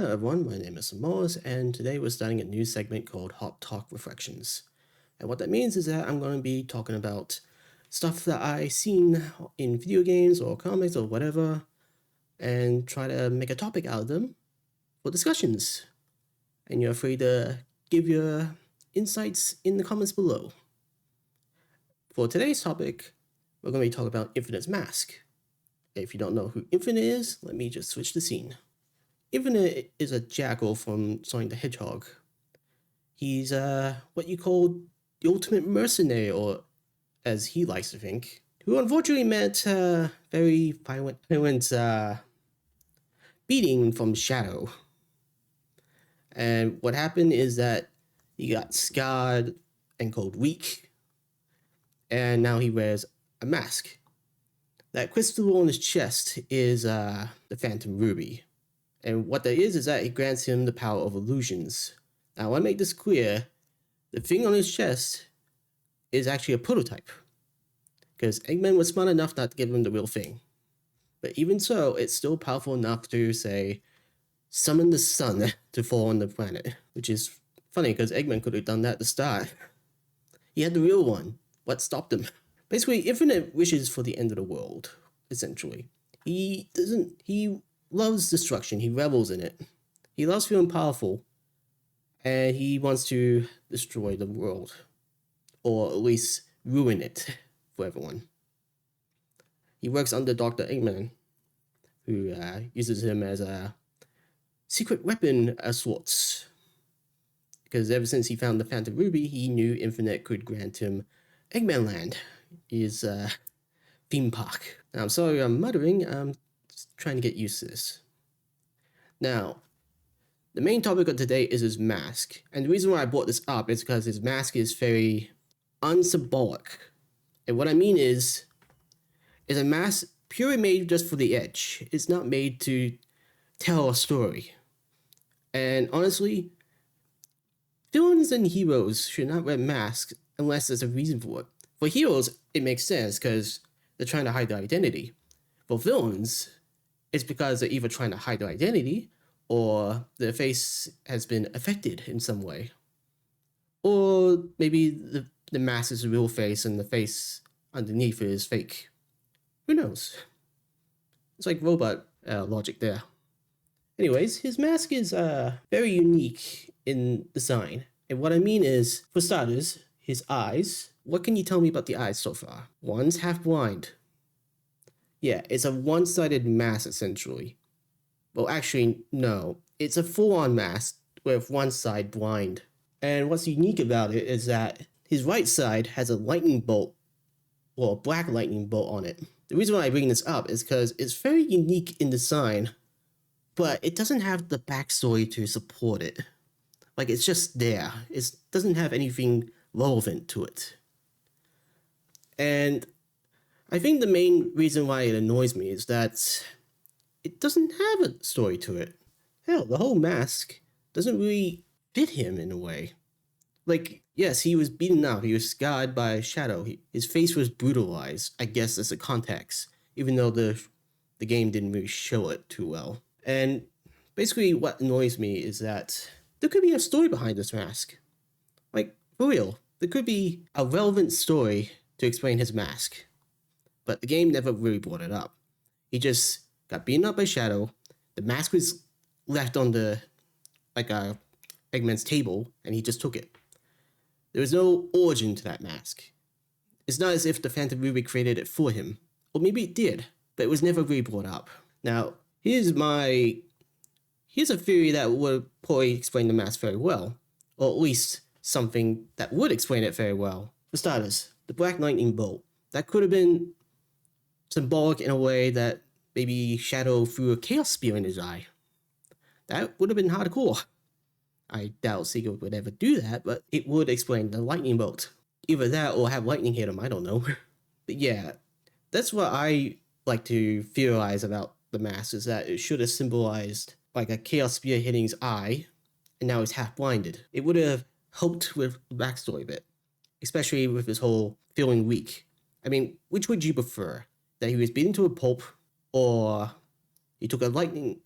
Hello everyone, my name is Xanmoas, and today we're starting a new segment called Hot Talk Reflections. And what that means is that I'm going to be talking about stuff that I've seen in video games or comics or whatever, and try to make a topic out of them for discussions. And you're free to give your insights in the comments below. For today's topic, we're going to be talking about Infinite's mask. If you don't know who Infinite is, let me just switch the scene. Infinite is a jackal from Sonic the Hedgehog. He's what you call the ultimate mercenary, or as he likes to think, who unfortunately met very violent beating from Shadow. And what happened is that he got scarred and called weak, and now he wears a mask. That crystal on his chest is the Phantom Ruby. And what that is that it grants him the power of illusions. Now, I want to make this clear. The thing on his chest is actually a prototype, because Eggman was smart enough not to give him the real thing. But even so, it's still powerful enough to, say, summon the sun to fall on the planet, which is funny, because Eggman could have done that at the start. He had the real one. What stopped him? Basically, Infinite wishes for the end of the world, essentially. He loves destruction. He revels in it. He loves feeling powerful, and he wants to destroy the world, or at least ruin it for everyone. He works under Dr. Eggman, who uses him as a secret weapon of sorts. Because ever since he found the Phantom Ruby, he knew Infinite could grant him Eggman Land, his theme park. Now, I'm sorry I'm muttering. I'm just trying to get used to this. Now, the main topic of today is his mask. And the reason why I brought this up is because his mask is very unsymbolic. And what I mean is a mask purely made just for the edge. It's not made to tell a story. And honestly, villains and heroes should not wear masks unless there's a reason for it. For heroes, it makes sense because they're trying to hide their identity. For villains, it's because they're either trying to hide their identity or their face has been affected in some way. Or maybe the mask is a real face and the face underneath is fake. Who knows? It's like robot logic there. Anyways, his mask is very unique in design. And what I mean is, for starters, his eyes. What can you tell me about the eyes so far? One's half blind. Yeah, it's a one-sided mask, essentially. Well, actually, no. It's a full-on mask with one side blind. And what's unique about it is that his right side has a lightning bolt, or a black lightning bolt on it. The reason why I bring this up is because it's very unique in design, but it doesn't have the backstory to support it. Like, it's just there. It doesn't have anything relevant to it. And I think the main reason why it annoys me is that it doesn't have a story to it. Hell, the whole mask doesn't really fit him in a way. Like, yes, he was beaten up, he was scarred by Shadow, his face was brutalized, I guess as a context, even though the game didn't really show it too well. And basically what annoys me is that there could be a story behind this mask. Like, for real, there could be a relevant story to explain his mask. But the game never really brought it up. He just got beaten up by Shadow, the mask was left on the, Eggman's table, and he just took it. There was no origin to that mask. It's not as if the Phantom Ruby created it for him. Or maybe it did, but it was never really brought up. Now, here's a theory that would probably explain the mask very well. Or at least something that would explain it very well. For starters, the Black Lightning Bolt. That could have been symbolic in a way that maybe Shadow threw a Chaos Spear in his eye. That would have been hardcore. I doubt Seeker would ever do that, but it would explain the lightning bolt. Either that or have lightning hit him, I don't know. But yeah, that's what I like to theorize about the mask, is that it should have symbolized like a Chaos Spear hitting his eye, and now he's half blinded. It would have helped with the backstory a bit, especially with his whole feeling weak. I mean, which would you prefer? That he was beaten to a pulp, or he took a lightning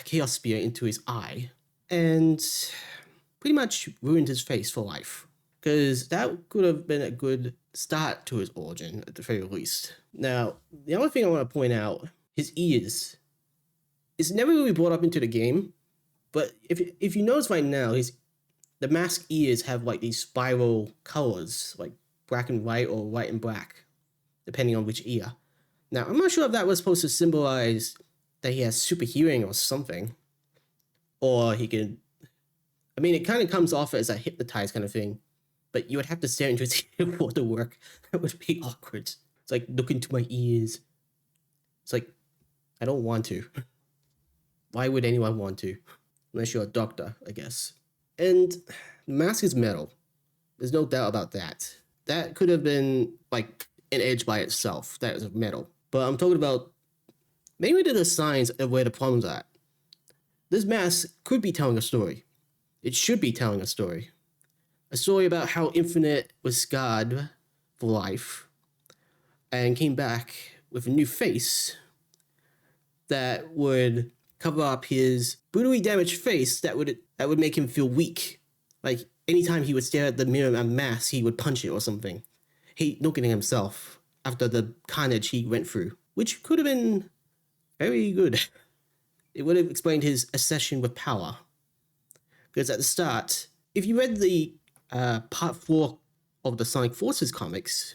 Chaos Spear into his eye and pretty much ruined his face for life. Because that could have been a good start to his origin, at the very least. Now, the other thing I want to point out, his ears. It's never really brought up into the game, but if you notice right now, the mask ears have like these spiral colors, like black and white or white and black, depending on which ear. Now, I'm not sure if that was supposed to symbolize that he has super hearing or something. Or he can... I mean, it kind of comes off as a hypnotized kind of thing, but you would have to stare into his ear for it to work. That would be awkward. It's like, look into my ears. It's like, I don't want to. Why would anyone want to? Unless you're a doctor, I guess. And the mask is metal. There's no doubt about that. That could have been like an edge by itself. That is metal. But I'm talking about maybe the signs of where the problems are at. This mask could be telling a story. It should be telling a story. A story about how Infinite was scarred for life and came back with a new face that would cover up his brutally damaged face that would make him feel weak. Like anytime he would stare at the mirror and mask, he would punch it or something. Hate looking at himself after the carnage he went through, which could have been very good. It would have explained his obsession with power. Because at the start, if you read the part 4 of the Sonic Forces comics,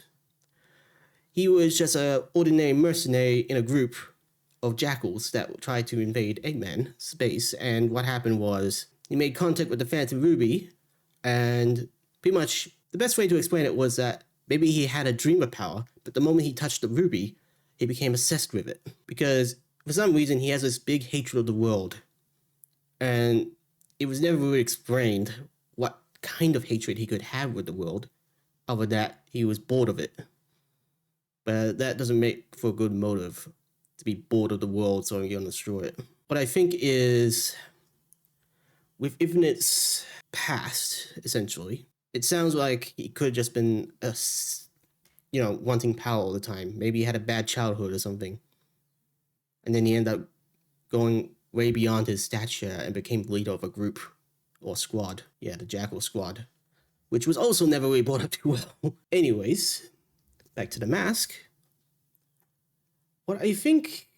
he was just an ordinary mercenary in a group of jackals that tried to invade Eggman space, and what happened was he made contact with the Phantom Ruby, and pretty much the best way to explain it was that maybe he had a dream of power, but the moment he touched the ruby, he became obsessed with it. Because for some reason he has this big hatred of the world, and it was never really explained what kind of hatred he could have with the world, other than that he was bored of it. But that doesn't make for a good motive, to be bored of the world, so you're gonna destroy it. What I think is, with Infinite's past, essentially, it sounds like he could have just been, wanting power all the time. Maybe he had a bad childhood or something. And then he ended up going way beyond his stature and became leader of a group, or squad. Yeah, the Jackal Squad. Which was also never really brought up too well. Anyways, back to the mask. What I think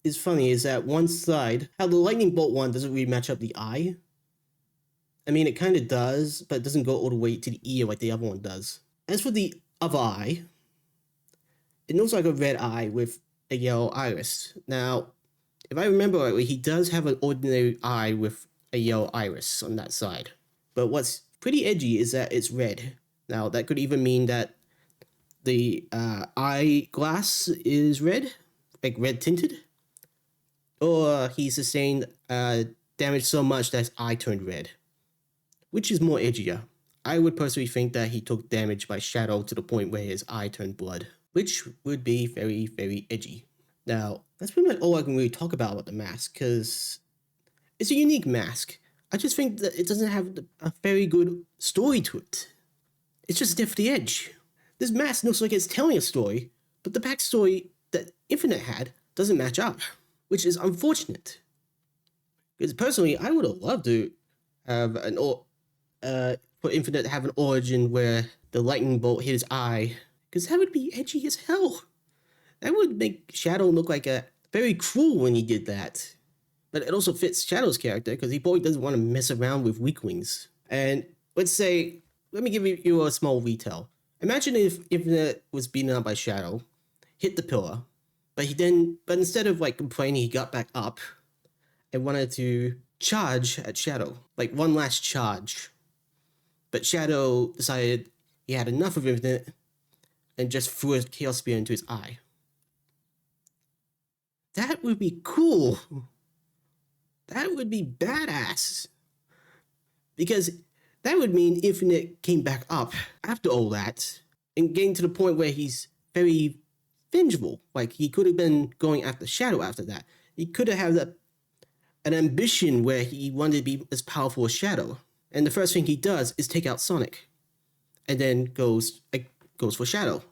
is funny is that one side, how the lightning bolt one doesn't really match up the eye. I mean, it kind of does, but it doesn't go all the way to the ear like the other one does. As for the other eye, it looks like a red eye with a yellow iris. Now, if I remember rightly, he does have an ordinary eye with a yellow iris on that side. But what's pretty edgy is that it's red. Now, that could even mean that the eyeglass is red, like red tinted, or he sustained damage so much that his eye turned red, which is more edgier. I would personally think that he took damage by shadow to the point where his eye turned blood, which would be very, very edgy. Now, that's pretty much all I can really talk about the mask, because it's a unique mask. I just think that it doesn't have a very good story to it. It's just stiff the edge. This mask looks like it's telling a story, but the backstory that Infinite had doesn't match up, which is unfortunate. Because personally, I would have loved to have for Infinite to have an origin where the lightning bolt hit his eye, because that would be edgy as hell. That would make Shadow look like a very cruel when he did that. But it also fits Shadow's character, because he probably doesn't want to mess around with weaklings. And let me give you a small retell. Imagine if Infinite was beaten up by Shadow, hit the pillar, but instead of complaining, he got back up and wanted to charge at Shadow, like one last charge. But Shadow decided he had enough of Infinite and just threw a Chaos Spear into his eye. That would be cool. That would be badass. Because that would mean Infinite came back up after all that and getting to the point where he's very vengeable. Like, he could have been going after Shadow after that. He could have had an ambition where he wanted to be as powerful as Shadow. And the first thing he does is take out Sonic. And then goes for Shadow.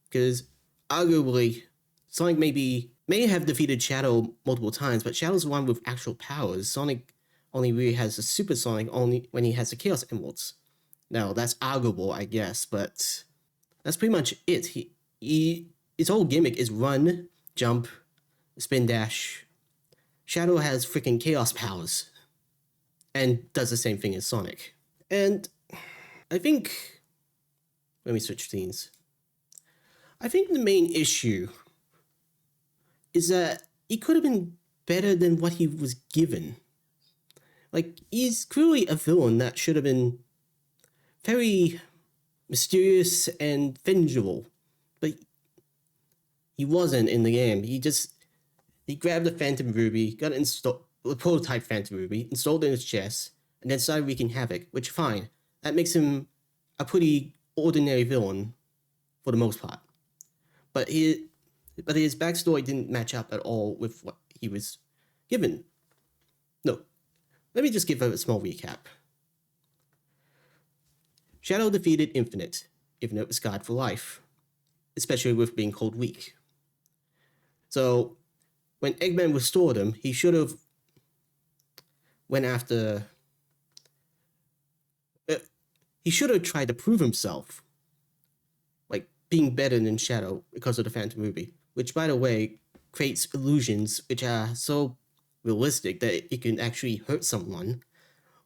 Because arguably, Sonic may have defeated Shadow multiple times, but Shadow's the one with actual powers. Sonic only really has a Super Sonic only when he has the Chaos Emeralds. Now, that's arguable, I guess, but that's pretty much it. His whole gimmick is run, jump, spin dash. Shadow has freaking Chaos powers and does the same thing as Sonic. And I think, let me switch scenes. I think the main issue is that he could have been better than what he was given. Like, he's clearly a villain that should have been very mysterious and vengeable, but he wasn't in the game. He grabbed the Phantom Ruby, got it installed, the prototype Phantom Ruby, installed it in his chest, and then started wreaking havoc, which fine. That makes him a pretty ordinary villain for the most part. But his backstory didn't match up at all with what he was given. No, let me just give a small recap. Shadow defeated Infinite. Infinite was scarred for life, especially with being called weak. So, when Eggman restored him, he should have went after... he should have tried to prove himself, like being better than Shadow because of the Phantom Ruby, which, by the way, creates illusions which are so realistic that it can actually hurt someone.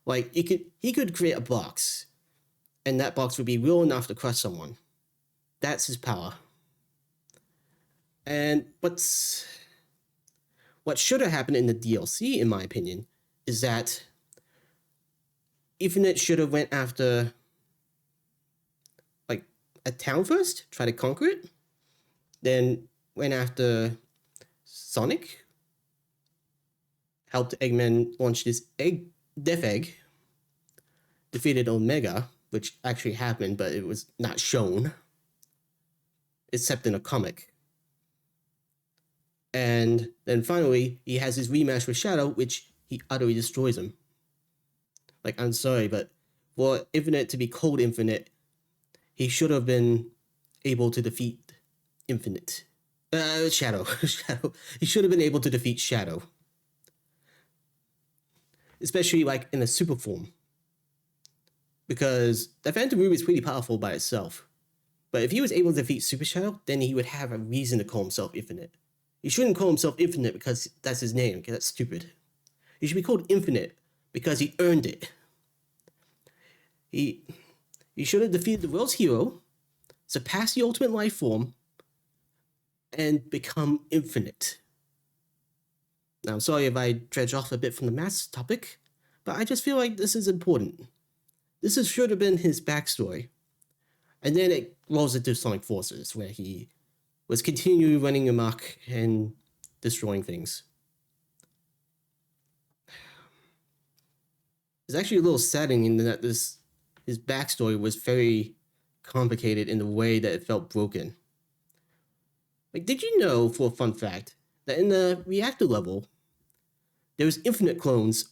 Like, he could create a box, and that box would be real enough to crush someone. That's his power. And what should have happened in the DLC, in my opinion, is that Infinite should have went after like a town first, try to conquer it, then went after Sonic, helped Eggman launch this Death Egg, defeated Omega, which actually happened, but it was not shown, except in a comic. And then finally, he has his rematch with Shadow, which he utterly destroys him. Like, I'm sorry, but for Infinite to be called Infinite, he should have been able to defeat Shadow. Shadow. He should have been able to defeat Shadow. Especially, like, in a super form. Because the Phantom Ruby is pretty powerful by itself. But if he was able to defeat Super Shadow, then he would have a reason to call himself Infinite. He shouldn't call himself Infinite because that's his name, because that's stupid. He should be called Infinite because he earned it. He should have defeated the world's hero, surpassed the ultimate life form, and become infinite. Now, I'm sorry if I dredge off a bit from the maths topic, but I just feel like this is important. This should have been his backstory. And then it rolls into Sonic Forces, where he was continually running amok and destroying things. It's actually a little saddening in that his backstory was very complicated in the way that it felt broken. Like, did you know, for a fun fact, that in the reactor level, there was infinite clones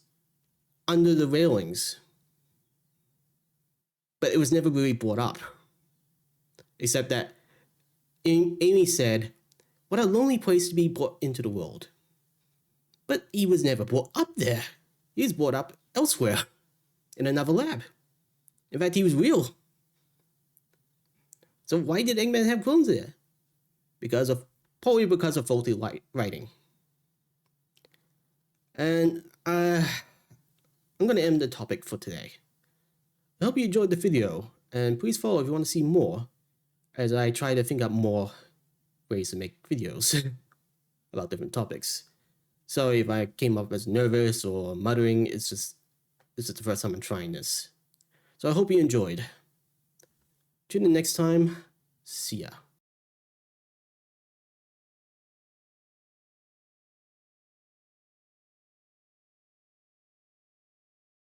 under the railings? But it was never really brought up. Except that Amy said, "What a lonely place to be brought into the world." But he was never brought up there. He was brought up elsewhere, in another lab. In fact, he was real. So why did Eggman have clones there? Probably because of faulty writing. And I'm going to end the topic for today. I hope you enjoyed the video, and please follow if you want to see more, as I try to think up more ways to make videos about different topics. Sorry if I came up as nervous or muttering, this is the first time I'm trying this. So I hope you enjoyed. Tune in next time. See ya.